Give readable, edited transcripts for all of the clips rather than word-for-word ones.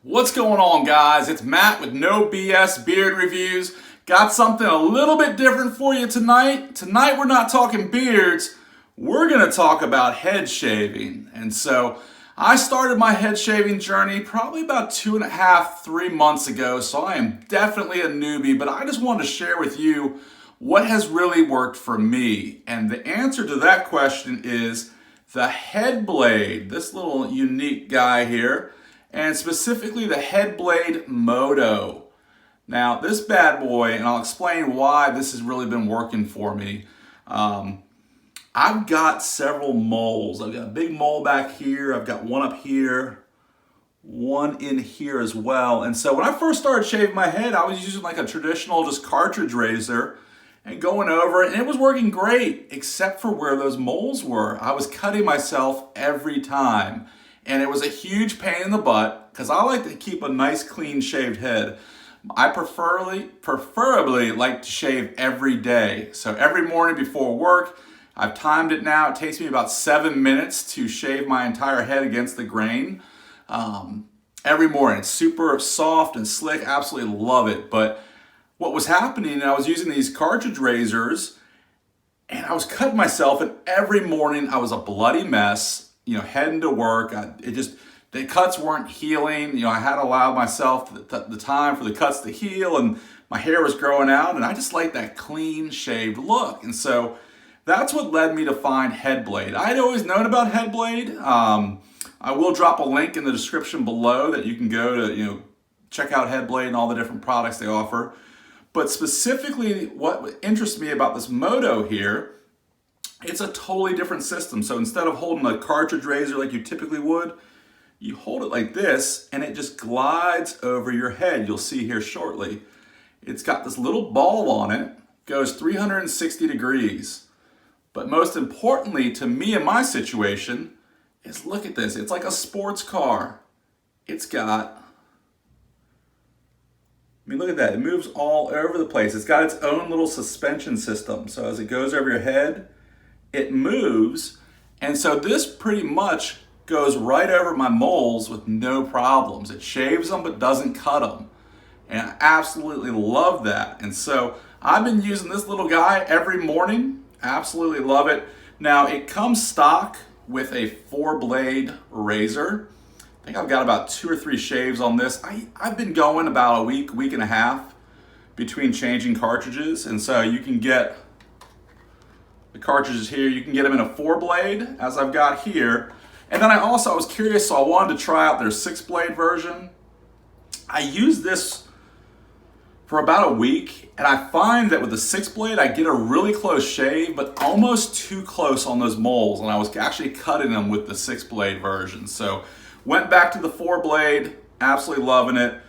What's going on, guys? It's Matt with No BS Beard Reviews. Got something a little bit different for you tonight. Tonight we're not talking beards, we're going to talk about head shaving. And so I started my head shaving journey probably about 2.5, 3 months ago, so I am definitely a newbie, but I just wanted to share with you what has really worked for me. And the answer to that question is the headblade, this little unique guy here, and specifically the headblade Moto. Now this bad boy, and I'll explain why this has really been working for me. I've got several moles. I've got a big mole back here, I've got one up here, one in here as well. And so when I first started shaving my head, I was using like a traditional just cartridge razor and going over it, and it was working great, except for where those moles were. I was cutting myself every time. And it was a huge pain in the butt because I like to keep a nice clean shaved head. I preferably like to shave every day. So every morning before work, I've timed it now. It takes me about 7 minutes to shave my entire head against the grain. Every morning, it's super soft and slick. Absolutely love it. But what was happening, I was using these cartridge razors and I was cutting myself, and every morning I was a bloody mess. Heading to work, the cuts weren't healing. I had allowed myself the time for the cuts to heal, and my hair was growing out, and I just like that clean shaved look. And so that's what led me to find Headblade. I had always known about Headblade. I will drop a link in the description below that you can go to, check out Headblade and all the different products they offer. But specifically, what interests me about this Moto here, it's a totally different system. So instead of holding a cartridge razor like you typically would, you hold it like this and it just glides over your head. You'll see here shortly. It's got this little ball on it, goes 360 degrees. But most importantly to me in my situation is, look at this. It's like a sports car. Look at that. It moves all over the place. It's got its own little suspension system. So as it goes over your head, it moves, and so this pretty much goes right over my moles with no problems. It shaves them but doesn't cut them, and I absolutely love that. And so I've been using this little guy every morning. Absolutely love it. Now it comes stock with a 4-blade razor. I think I've got about 2 or 3 shaves on this. I've been going about a week and a half between changing cartridges, and so you can get the cartridges here. You can get them in a 4-blade, as I've got here. And then I was curious, so I wanted to try out their 6-blade version. I used this for about a week, and I find that with the 6-blade, I get a really close shave, but almost too close on those moles, and I was actually cutting them with the 6-blade version. So went back to the 4-blade, absolutely loving it.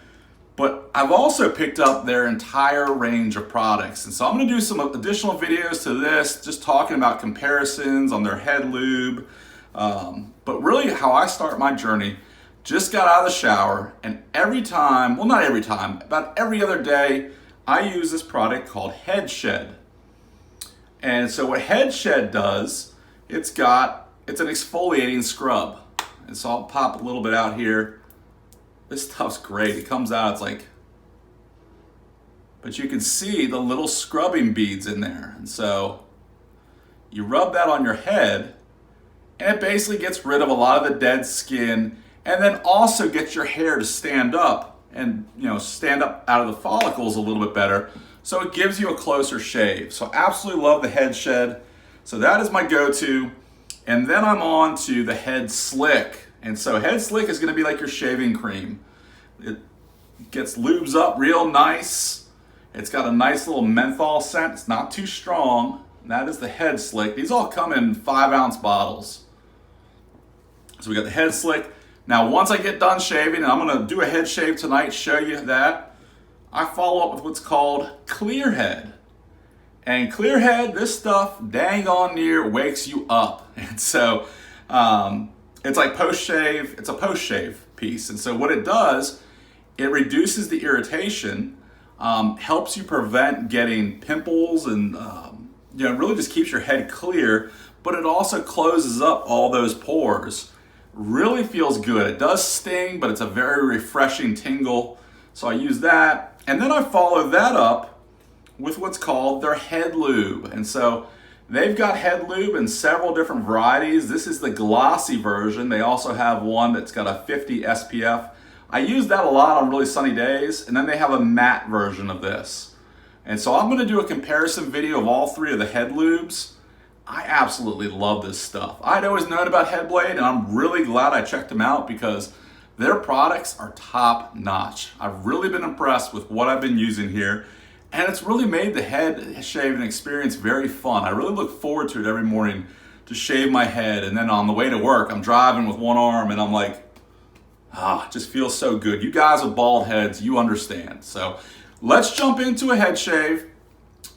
But I've also picked up their entire range of products. And so I'm gonna do some additional videos to this, just talking about comparisons on their head lube. But really how I start my journey, just got out of the shower, and every time, well not every time, about every other day, I use this product called Head Shed. And so what Head Shed does, it's an exfoliating scrub. And so I'll pop a little bit out here. This stuff's great. It comes out, but you can see the little scrubbing beads in there. And so you rub that on your head, and it basically gets rid of a lot of the dead skin, and then also gets your hair to stand up and, stand up out of the follicles a little bit better. So it gives you a closer shave. So absolutely love the Head Shed. So that is my go-to. And then I'm on to the Head Slick. And so Head Slick is gonna be like your shaving cream. It gets lubes up real nice. It's got a nice little menthol scent. It's not too strong. And that is the Head Slick. These all come in 5-ounce bottles. So we got the Head Slick. Now once I get done shaving, and I'm gonna do a head shave tonight, show you that, I follow up with what's called Clear Head. And Clear Head, this stuff dang on near wakes you up. And so, it's like post-shave, it's a post-shave piece. And so what it does, it reduces the irritation, helps you prevent getting pimples, and really just keeps your head clear, but it also closes up all those pores Really feels good. It does sting, but it's a very refreshing tingle. So I use that. And then I follow that up with what's called their head lube. And so they've got head lube in several different varieties. This is the glossy version. They also have one that's got a 50 SPF. I use that a lot on really sunny days. And then they have a matte version of this. And so I'm gonna do a comparison video of all three of the head lubes. I absolutely love this stuff. I'd always known about Headblade, and I'm really glad I checked them out because their products are top notch. I've really been impressed with what I've been using here, and it's really made the head shaving experience very fun. I really look forward to it every morning to shave my head, and then on the way to work, I'm driving with one arm, and I'm like, it just feels so good. You guys with bald heads, you understand. So let's jump into a head shave.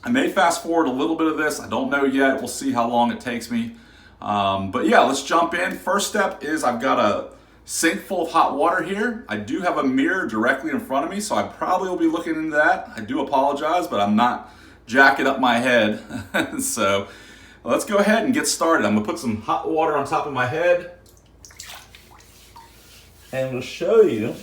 I may fast forward a little bit of this. I don't know yet. We'll see how long it takes me. But yeah, let's jump in. First step is I've got a sink full of hot water here. I do have a mirror directly in front of me, so I probably will be looking into that. I do apologize, but I'm not jacking up my head. So let's go ahead and get started. I'm gonna put some hot water on top of my head. And I'm gonna show you.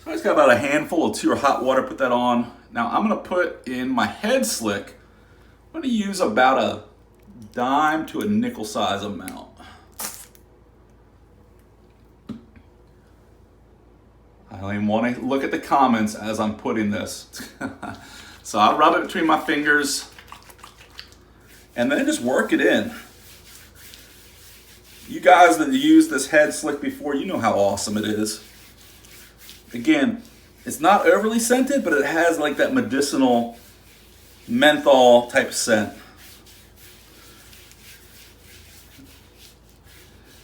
So I just got about a handful of pure hot water, put that on. Now I'm gonna put in my head slick. I'm gonna use about a dime to a nickel size amount. I don't even wanna look at the comments as I'm putting this. So I rub it between my fingers and then just work it in. You guys that used this head slick before, you know how awesome it is. Again, it's not overly scented, but it has like that medicinal menthol type scent.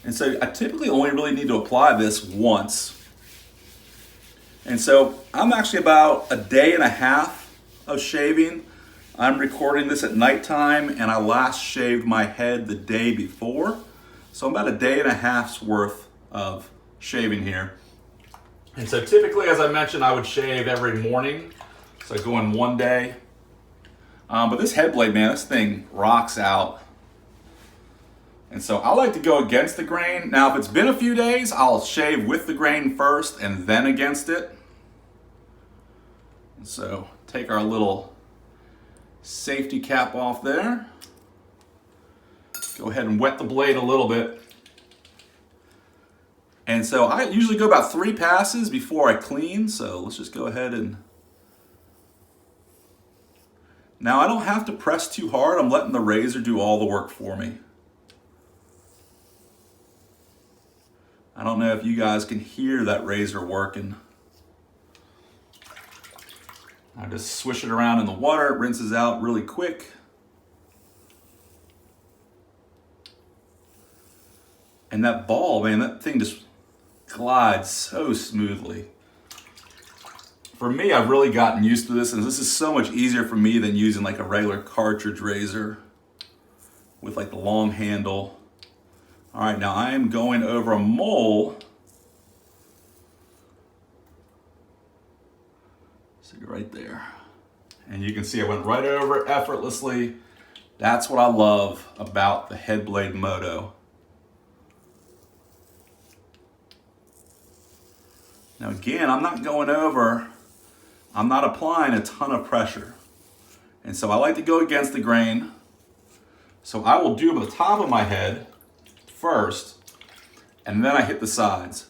And so I typically only really need to apply this once. And so I'm actually about a day and a half of shaving. I'm recording this at nighttime, and I last shaved my head the day before. So I'm about a day and a half's worth of shaving here. And so typically, as I mentioned, I would shave every morning. So I go in one day. But this Headblade, man, this thing rocks out. And so I like to go against the grain. Now, if it's been a few days, I'll shave with the grain first and then against it. And so take our little safety cap off there. Go ahead and wet the blade a little bit. And so I usually go about 3 passes before I clean, so let's just go ahead and... Now I don't have to press too hard, I'm letting the razor do all the work for me. I don't know if you guys can hear that razor working. I just swish it around in the water, it rinses out really quick. And that ball, man, that thing just glides so smoothly. For me, I've really gotten used to this, and this is so much easier for me than using like a regular cartridge razor with like the long handle. All right, now I am going over a mole. See right there. And you can see I went right over it effortlessly. That's what I love about the Headblade Moto. Now again, I'm not going over, I'm not applying a ton of pressure. And so I like to go against the grain. So I will do the top of my head first, and then I hit the sides.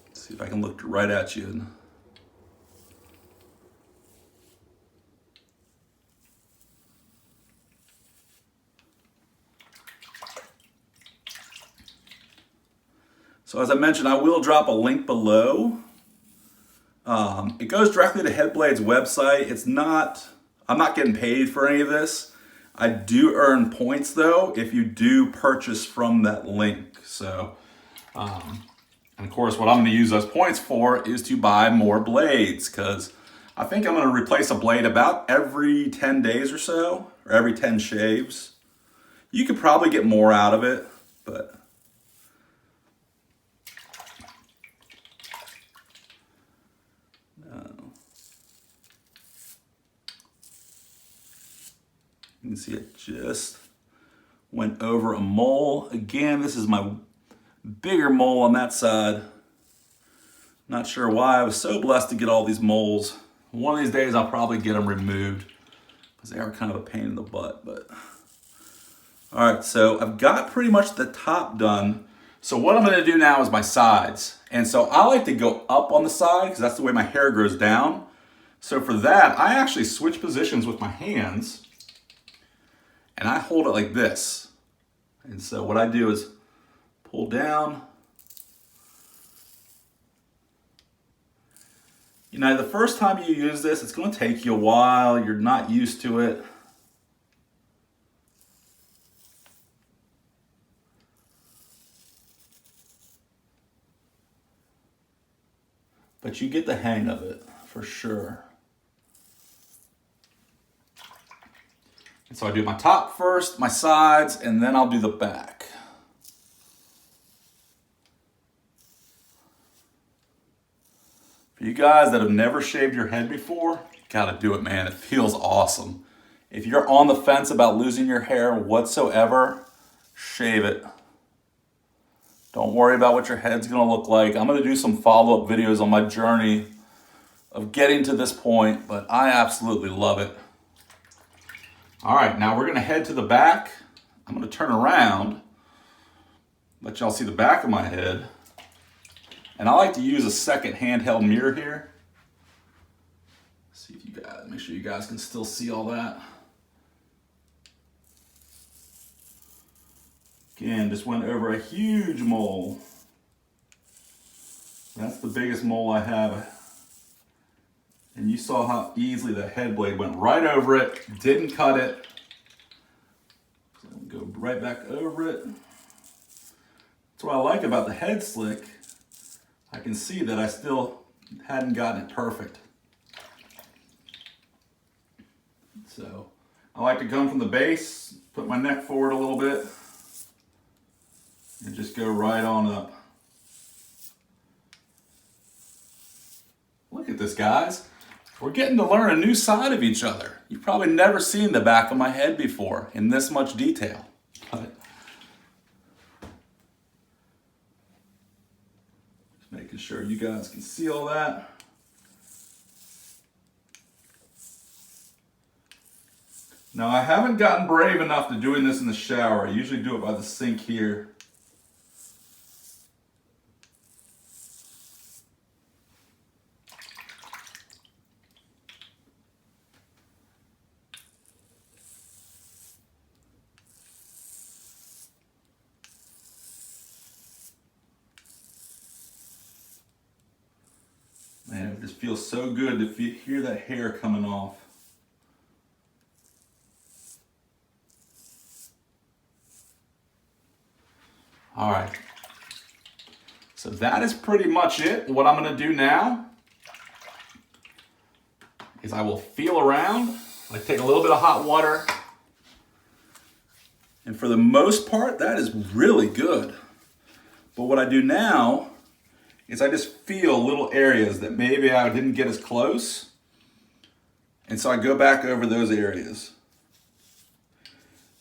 Let's see if I can look right at you. So as I mentioned, I will drop a link below. It goes directly to Headblade's website. I'm not getting paid for any of this. I do earn points though if you do purchase from that link. So, and of course what I'm gonna use those points for is to buy more blades, because I think I'm gonna replace a blade about every 10 days or so, or every 10 shaves. You could probably get more out of it, but you can see it just Went over a mole. Again, this is my bigger mole on that side. Not sure why. I was so blessed to get all these moles. One of these days I'll probably get them removed because they are kind of a pain in the butt. But all right, so I've got pretty much the top done. So what I'm gonna do now is my sides. And so I like to go up on the side because that's the way my hair grows down. So for that, I actually switch positions with my hands and I hold it like this. And so what I do is pull down. You know, the first time you use this, it's gonna take you a while. You're not used to it. But you get the hang of it, for sure. And so I do my top first, my sides, and then I'll do the back. For you guys that have never shaved your head before, you gotta do it, man. It feels awesome. If you're on the fence about losing your hair whatsoever, shave it. Don't worry about what your head's gonna look like. I'm gonna do some follow-up videos on my journey of getting to this point, but I absolutely love it. All right, now we're gonna head to the back. I'm gonna turn around, let y'all see the back of my head. And I like to use a second handheld mirror here. See if you guys, make sure you guys can still see all that. Again, just went over a huge mole. That's the biggest mole I have. And you saw how easily the head blade went right over it, didn't cut it. So go right back over it. That's what I like about the head slick. I can see that I still hadn't gotten it perfect. So I like to come from the base, put my neck forward a little bit, and just go right on up. Look at this, guys. We're getting to learn a new side of each other. You've probably never seen the back of my head before in this much detail. But just making sure you guys can see all that. Now, I haven't gotten brave enough to doing this in the shower. I usually do it by the sink here. Man, it just feels so good to hear that hair coming off. All right, so that is pretty much it. What I'm gonna do now is I will feel around. I take a little bit of hot water, and for the most part, that is really good. But what I do now is I just feel little areas that maybe I didn't get as close, and so I go back over those areas.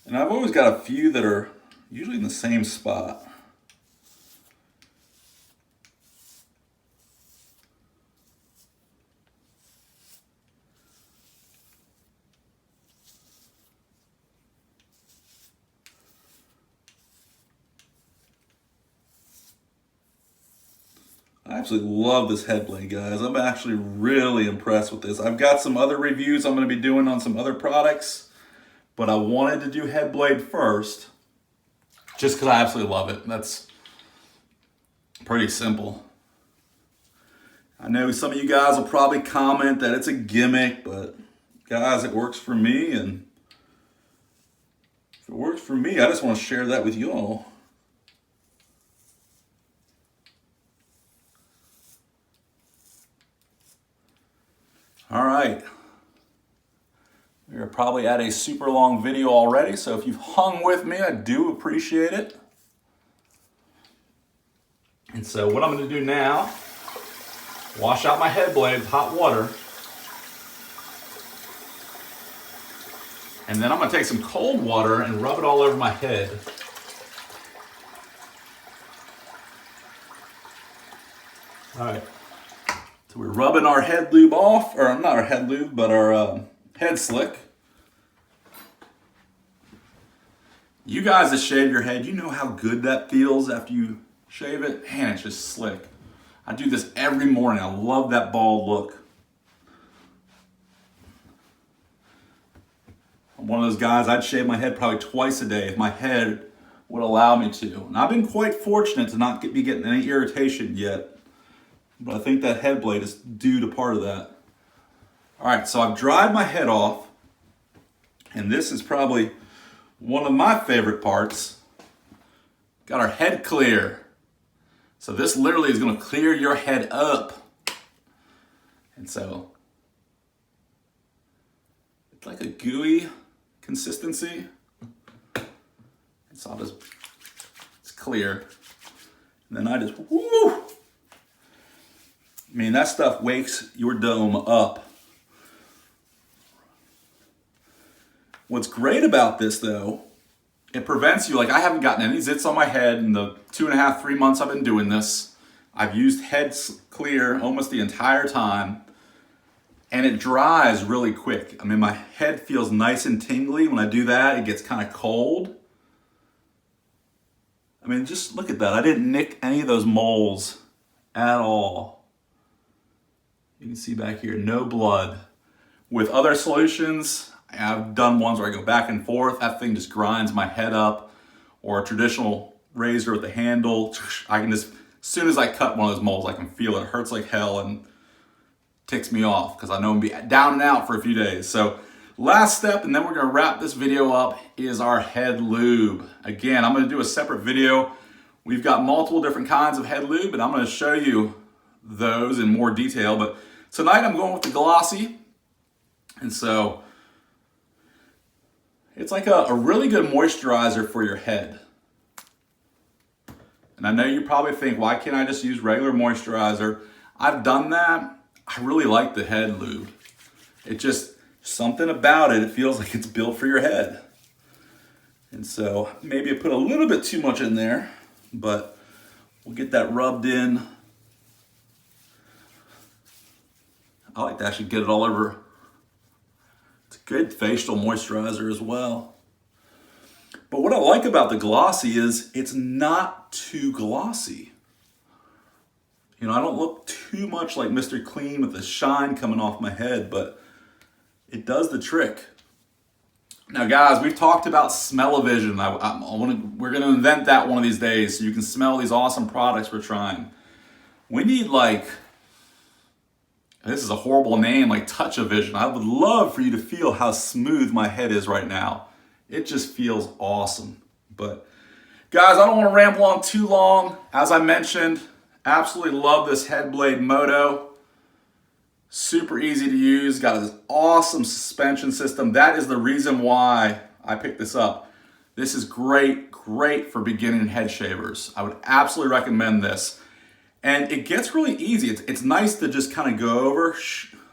And I've always got a few that are usually in the same spot. I absolutely love this head blade, guys. I'm actually really impressed with this. I've got some other reviews I'm going to be doing on some other products, but I wanted to do head blade first just because I absolutely love it. That's pretty simple. I know some of you guys will probably comment that it's a gimmick, but guys, it works for me, and if it works for me, I just want to share that with you all. All right, we're probably at a super long video already, so if you've hung with me, I do appreciate it. And so what I'm gonna do now, wash out my head blade with hot water. And then I'm gonna take some cold water and rub it all over my head. All right, so we're rubbing our head lube off, or not our head lube, but our head slick. You guys that shave your head, you know how good that feels after you shave it? Man, it's just slick. I do this every morning. I love that bald look. I'm one of those guys, I'd shave my head probably twice a day if my head would allow me to. And I've been quite fortunate to not be getting any irritation yet. But I think that head blade is due to part of that. All right, so I've dried my head off. And this is probably one of my favorite parts. Got our head clear. So this literally is gonna clear your head up. And so, it's like a gooey consistency. So it's clear. And then I just, whoo! I mean, that stuff wakes your dome up. What's great about this though, it prevents you, like I haven't gotten any zits on my head in the 2.5, 3 months I've been doing this. I've used Head Clear almost the entire time. And it dries really quick. I mean, my head feels nice and tingly. When I do that, it gets kind of cold. I mean, just look at that. I didn't nick any of those moles at all. You can see back here, no blood. With other solutions, I've done ones where I go back and forth. That thing just grinds my head up. Or a traditional razor with a handle. I can just, as soon as I cut one of those moles, I can feel it. It hurts like hell and ticks me off because I know I'm gonna be down and out for a few days. So last step, and then we're gonna wrap this video up, is our head lube. Again, I'm gonna do a separate video. We've got multiple different kinds of head lube, and I'm gonna show you those in more detail. But tonight I'm going with the glossy. And so it's like a really good moisturizer for your head. And I know you probably think, why can't I just use regular moisturizer? I've done that. I really like the head lube. It just, something about it, it feels like it's built for your head. And so maybe I put a little bit too much in there, but we'll get that rubbed in. I like to actually get it all over. It's a good facial moisturizer as well. But what I like about the glossy is it's not too glossy. You know, I don't look too much like Mr. Clean with the shine coming off my head, but it does the trick. Now guys, we've talked about smell-o-vision. We're gonna invent that one of these days so you can smell these awesome products we're trying. We need like, this is a horrible name, like touch-o-vision. I would love for you to feel how smooth my head is right now. It just feels awesome. But guys, I don't wanna ramble on too long. As I mentioned, absolutely love this headblade Moto. Super easy to use, got this awesome suspension system. That is the reason why I picked this up. This is great for beginning head shavers. I would absolutely recommend this. And it gets really easy. It's nice to just kind of go over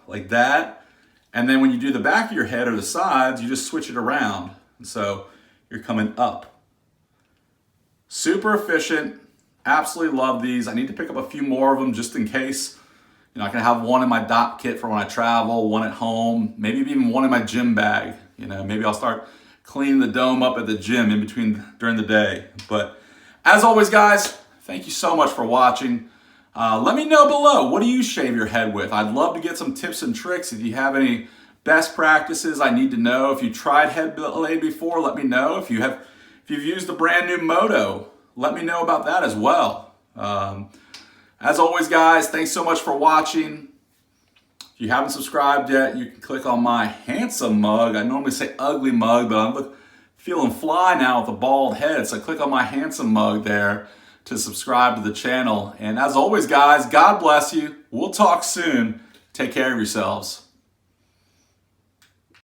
like that. And then when you do the back of your head or the sides, you just switch it around. And so you're coming up. Super efficient. Absolutely love these. I need to pick up a few more of them just in case. You know, I can have one in my dock kit for when I travel, one at home, maybe even one in my gym bag. You know, maybe I'll start cleaning the dome up at the gym during the day. But as always, guys, thank you so much for watching. Let me know below, what do you shave your head with? I'd love to get some tips and tricks. If you have any best practices, I need to know. If you tried headblade before, let me know. If you've used the brand new Moto, let me know about that as well. As always, guys, thanks so much for watching. If you haven't subscribed yet, you can click on my handsome mug. I normally say ugly mug, but I'm feeling fly now with a bald head. So click on my handsome mug there to subscribe to the channel. And as always, guys, God bless you. We'll talk soon. Take care of yourselves.